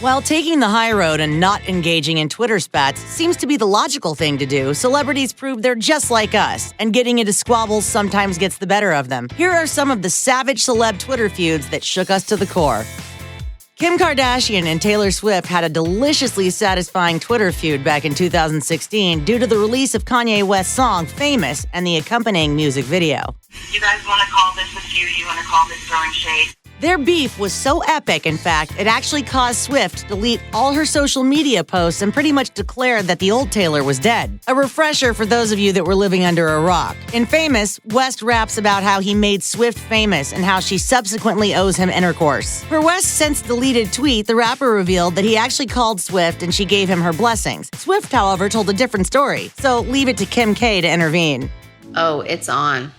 While taking the high road and not engaging in Twitter spats seems to be the logical thing to do, celebrities prove they're just like us, and getting into squabbles sometimes gets the better of them. Here are some of the savage celeb Twitter feuds that shook us to the core. Kim Kardashian and Taylor Swift had a deliciously satisfying Twitter feud back in 2016 due to the release of Kanye West's song Famous and the accompanying music video. You guys want to call this a feud? You want to call this throwing shade? Their beef was so epic, in fact, it actually caused Swift to delete all her social media posts and pretty much declared that the old Taylor was dead. A refresher for those of you that were living under a rock. In Famous, West raps about how he made Swift famous and how she subsequently owes him intercourse. Per West's since deleted tweet, the rapper revealed that he actually called Swift and she gave him her blessings. Swift, however, told a different story, so leave it to Kim K to intervene. Oh, it's on.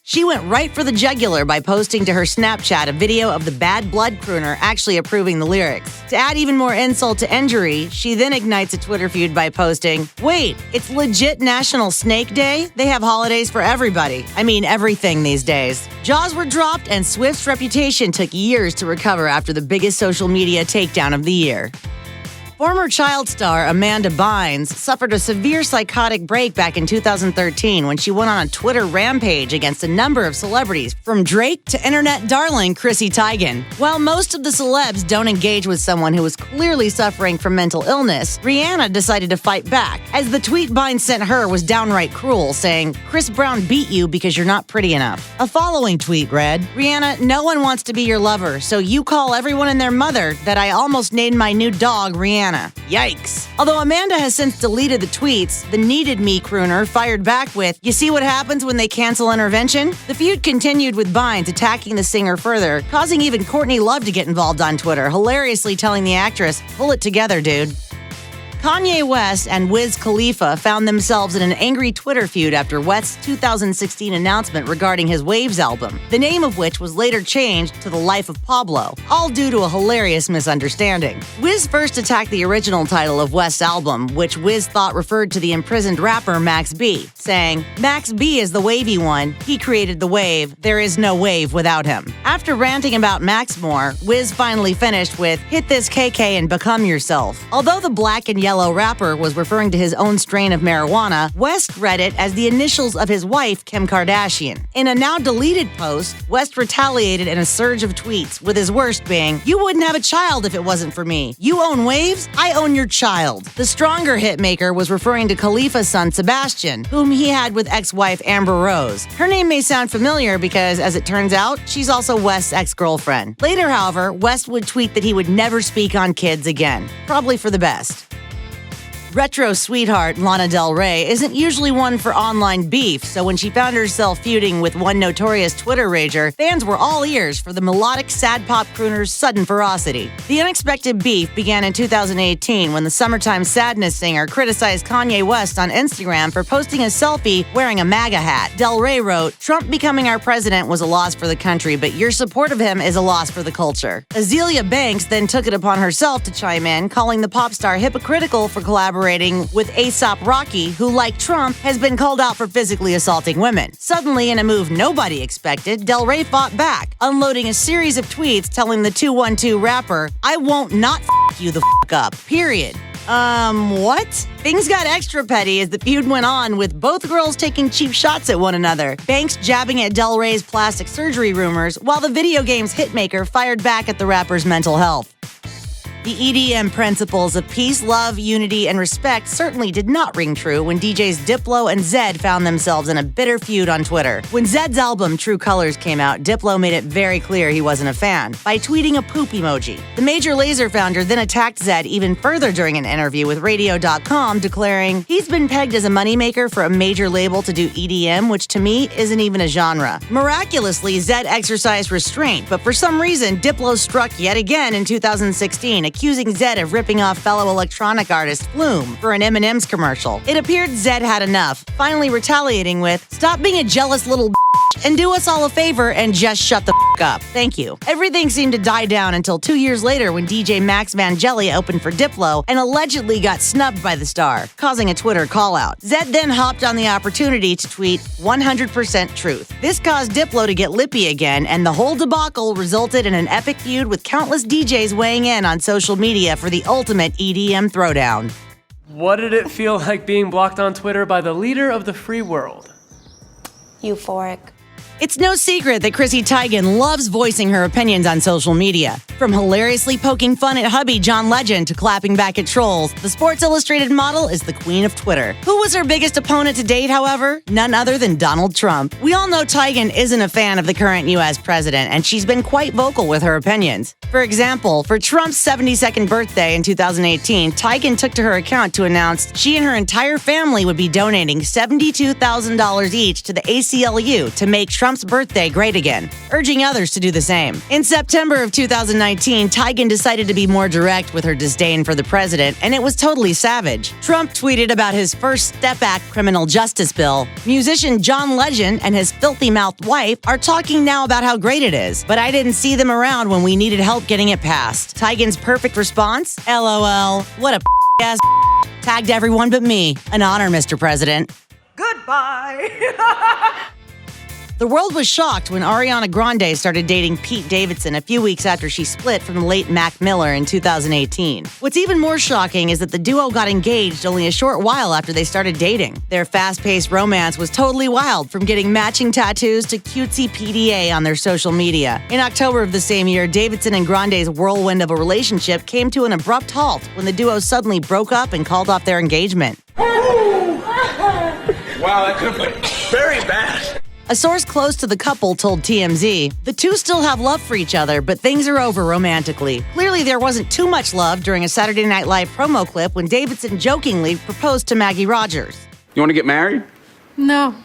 She went right for the jugular by posting to her Snapchat a video of the Bad Blood crooner actually approving the lyrics. To add even more insult to injury, she then ignites a Twitter feud by posting, "Wait, it's legit National Snake Day? They have holidays for everybody. I mean, everything these days." Jaws were dropped and Swift's reputation took years to recover after the biggest social media takedown of the year. Former child star Amanda Bynes suffered a severe psychotic break back in 2013 when she went on a Twitter rampage against a number of celebrities, from Drake to internet darling Chrissy Teigen. While most of the celebs don't engage with someone who is clearly suffering from mental illness, Rihanna decided to fight back, as the tweet Bynes sent her was downright cruel, saying, "Chris Brown beat you because you're not pretty enough." A following tweet read, "Rihanna, no one wants to be your lover, so you call everyone and their mother that I almost named my new dog Rihanna." Yikes. Although Amanda has since deleted the tweets, the Needed Me crooner fired back with, "You see what happens when they cancel intervention?" The feud continued with Bynes attacking the singer further, causing even Courtney Love to get involved on Twitter, hilariously telling the actress, "Pull it together, dude." Kanye West and Wiz Khalifa found themselves in an angry Twitter feud after West's 2016 announcement regarding his Waves album, the name of which was later changed to The Life of Pablo, all due to a hilarious misunderstanding. Wiz first attacked the original title of West's album, which Wiz thought referred to the imprisoned rapper Max B, saying, "Max B is the wavy one. He created the wave. There is no wave without him." After ranting about Max more, Wiz finally finished with, "Hit this KK and become yourself." Although the black and yellow rapper was referring to his own strain of marijuana, West read it as the initials of his wife, Kim Kardashian. In a now deleted post, West retaliated in a surge of tweets, with his worst being, "You wouldn't have a child if it wasn't for me. You own waves? I own your child." The stronger hitmaker was referring to Khalifa's son, Sebastian, whom he had with ex-wife Amber Rose. Her name may sound familiar because, as it turns out, she's also West's ex-girlfriend. Later, however, West would tweet that he would never speak on kids again. Probably for the best. Retro sweetheart Lana Del Rey isn't usually one for online beef, so when she found herself feuding with one notorious Twitter rager, fans were all ears for the melodic sad pop crooner's sudden ferocity. The unexpected beef began in 2018 when the Summertime Sadness singer criticized Kanye West on Instagram for posting a selfie wearing a MAGA hat. Del Rey wrote, "Trump becoming our president was a loss for the country, but your support of him is a loss for the culture." Azealia Banks then took it upon herself to chime in, calling the pop star hypocritical for collaborating with A$AP Rocky, who, like Trump, has been called out for physically assaulting women. Suddenly, in a move nobody expected, Del Rey fought back, unloading a series of tweets telling the 212 rapper, "I won't not f*** you the f*** up, period." What? Things got extra petty as the feud went on, with both girls taking cheap shots at one another, Banks jabbing at Del Rey's plastic surgery rumors, while the video game's hitmaker fired back at the rapper's mental health. The EDM principles of peace, love, unity, and respect certainly did not ring true when DJs Diplo and Zedd found themselves in a bitter feud on Twitter. When Zedd's album True Colors came out, Diplo made it very clear he wasn't a fan by tweeting a poop emoji. The Major Lazer founder then attacked Zedd even further during an interview with Radio.com, declaring, "He's been pegged as a moneymaker for a major label to do EDM, which to me isn't even a genre." Miraculously, Zedd exercised restraint, but for some reason, Diplo struck yet again in 2016, accusing Zedd of ripping off fellow electronic artist Flume for an M&M's commercial. It appeared Zedd had enough, finally retaliating with, "Stop being a jealous little b****. and do us all a favor and just shut the up. Thank you. Everything seemed to die down until 2 years later when DJ Max Vangeli opened for Diplo and allegedly got snubbed by the star, causing a Twitter call-out. Zed then hopped on the opportunity to tweet 100% truth. This caused Diplo to get lippy again, and the whole debacle resulted in an epic feud with countless DJs weighing in on social media for the ultimate EDM throwdown. What did it feel like being blocked on Twitter by the leader of the free world? Euphoric. It's no secret that Chrissy Teigen loves voicing her opinions on social media. From hilariously poking fun at hubby John Legend to clapping back at trolls, the Sports Illustrated model is the queen of Twitter. Who was her biggest opponent to date, however? None other than Donald Trump. We all know Teigen isn't a fan of the current U.S. president, and she's been quite vocal with her opinions. For example, for Trump's 72nd birthday in 2018, Teigen took to her account to announce she and her entire family would be donating $72,000 each to the ACLU to make Trump's birthday great again, urging others to do the same. In September of 2019, Teigen decided to be more direct with her disdain for the president, and it was totally savage. Trump tweeted about his First Step Act criminal justice bill. Musician John Legend and his filthy-mouthed wife are talking now about how great it is, but I didn't see them around when we needed help getting it passed. Teigen's perfect response? LOL. What a ass tagged everyone but me. An honor, Mr. President. Goodbye. The world was shocked when Ariana Grande started dating Pete Davidson a few weeks after she split from the late Mac Miller in 2018. What's even more shocking is that the duo got engaged only a short while after they started dating. Their fast-paced romance was totally wild, from getting matching tattoos to cutesy PDA on their social media. In October of the same year, Davidson and Grande's whirlwind of a relationship came to an abrupt halt when the duo suddenly broke up and called off their engagement. Wow, that could have been very bad. A source close to the couple told TMZ, the two still have love for each other, but things are over romantically. Clearly, there wasn't too much love during a Saturday Night Live promo clip when Davidson jokingly proposed to Maggie Rogers. You want to get married? No.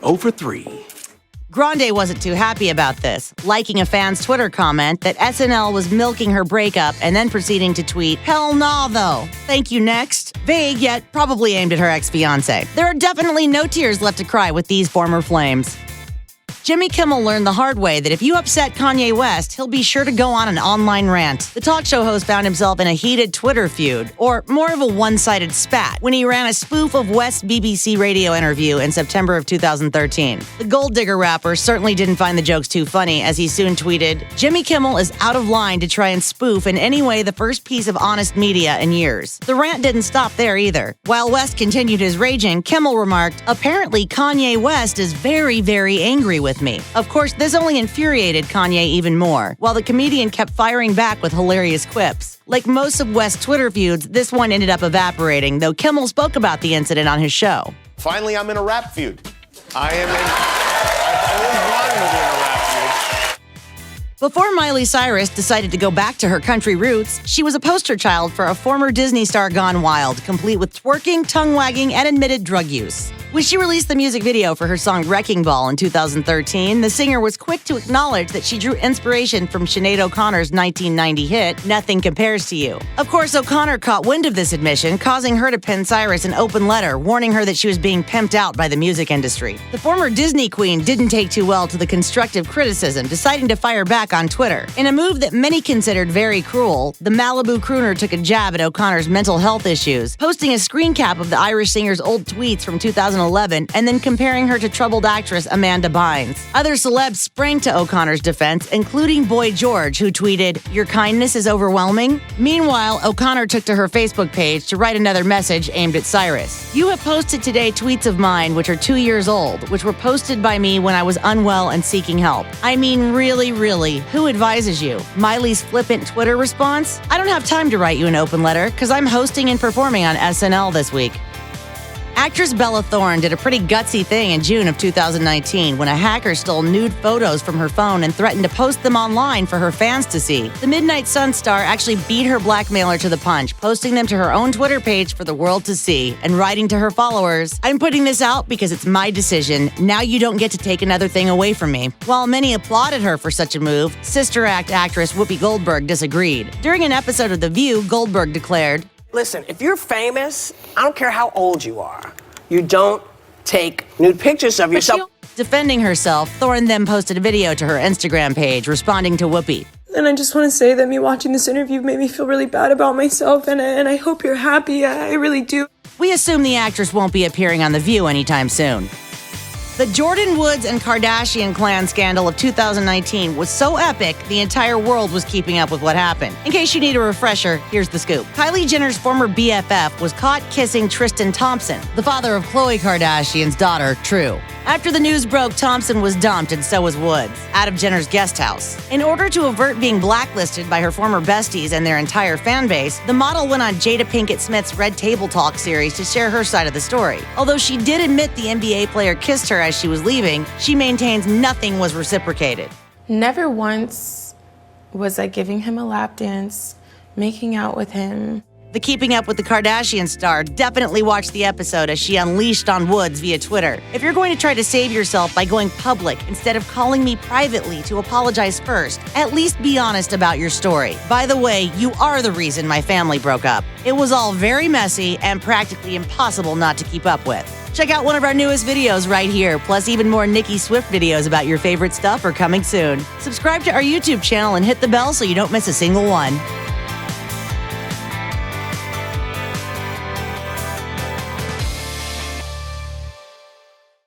0 for 3. Grande wasn't too happy about this, liking a fan's Twitter comment that SNL was milking her breakup and then proceeding to tweet, "Hell nah, though. Thank you, next." Vague, yet probably aimed at her ex-fiancé. There are definitely no tears left to cry with these former flames. Jimmy Kimmel learned the hard way that if you upset Kanye West, he'll be sure to go on an online rant. The talk show host found himself in a heated Twitter feud, or more of a one-sided spat, when he ran a spoof of West's BBC radio interview in September of 2013. The Gold Digger rapper certainly didn't find the jokes too funny, as he soon tweeted, "Jimmy Kimmel is out of line to try and spoof in any way the first piece of honest media in years." The rant didn't stop there either. While West continued his raging, Kimmel remarked, "Apparently Kanye West is very, very angry with me." Of course, this only infuriated Kanye even more, while the comedian kept firing back with hilarious quips. Like most of West's Twitter feuds, this one ended up evaporating, though Kimmel spoke about the incident on his show. Finally, I'm in a rap feud. I've always wanted to be in a rap feud. Before Miley Cyrus decided to go back to her country roots, she was a poster child for a former Disney star gone wild, complete with twerking, tongue-wagging, and admitted drug use. When she released the music video for her song Wrecking Ball in 2013, the singer was quick to acknowledge that she drew inspiration from Sinead O'Connor's 1990 hit, Nothing Compares to You. Of course, O'Connor caught wind of this admission, causing her to pen Cyrus an open letter warning her that she was being pimped out by the music industry. The former Disney queen didn't take too well to the constructive criticism, deciding to fire back on Twitter. In a move that many considered very cruel, the Malibu crooner took a jab at O'Connor's mental health issues, posting a screen cap of the Irish singer's old tweets from 2011 and then comparing her to troubled actress Amanda Bynes. Other celebs sprang to O'Connor's defense, including Boy George, who tweeted, "Your kindness is overwhelming." Meanwhile, O'Connor took to her Facebook page to write another message aimed at Cyrus. "You have posted today tweets of mine which are 2 years old, which were posted by me when I was unwell and seeking help. I mean, really, who advises you?" Miley's flippant Twitter response? "I don't have time to write you an open letter because I'm hosting and performing on SNL this week." Actress Bella Thorne did a pretty gutsy thing in June of 2019 when a hacker stole nude photos from her phone and threatened to post them online for her fans to see. The Midnight Sun star actually beat her blackmailer to the punch, posting them to her own Twitter page for the world to see and writing to her followers, "I'm putting this out because it's my decision. Now you don't get to take another thing away from me." While many applauded her for such a move, Sister Act actress Whoopi Goldberg disagreed. During an episode of The View, Goldberg declared, Listen, if you're famous, I don't care how old you are. You don't take nude pictures of yourself. Defending herself, Thorne then posted a video to her Instagram page responding to Whoopi. And I just want to say that me watching this interview made me feel really bad about myself, and I hope you're happy. I really do. We assume the actress won't be appearing on The View anytime soon. The Jordan Woods and Kardashian clan scandal of 2019 was so epic, the entire world was keeping up with what happened. In case you need a refresher, here's the scoop. Kylie Jenner's former BFF was caught kissing Tristan Thompson, the father of Khloe Kardashian's daughter, True. After the news broke, Thompson was dumped and so was Woods, out of Jenner's guest house. In order to avert being blacklisted by her former besties and their entire fan base, the model went on Jada Pinkett Smith's Red Table Talk series to share her side of the story. Although she did admit the NBA player kissed her as she was leaving, she maintains nothing was reciprocated. Never once was I giving him a lap dance, making out with him. The Keeping Up with the Kardashian star definitely watched the episode as she unleashed on Woods via Twitter. If you're going to try to save yourself by going public instead of calling me privately to apologize first, at least be honest about your story. By the way, you are the reason my family broke up. It was all very messy and practically impossible not to keep up with. Check out one of our newest videos right here, plus even more Nicki Swift videos about your favorite stuff are coming soon. Subscribe to our YouTube channel and hit the bell so you don't miss a single one.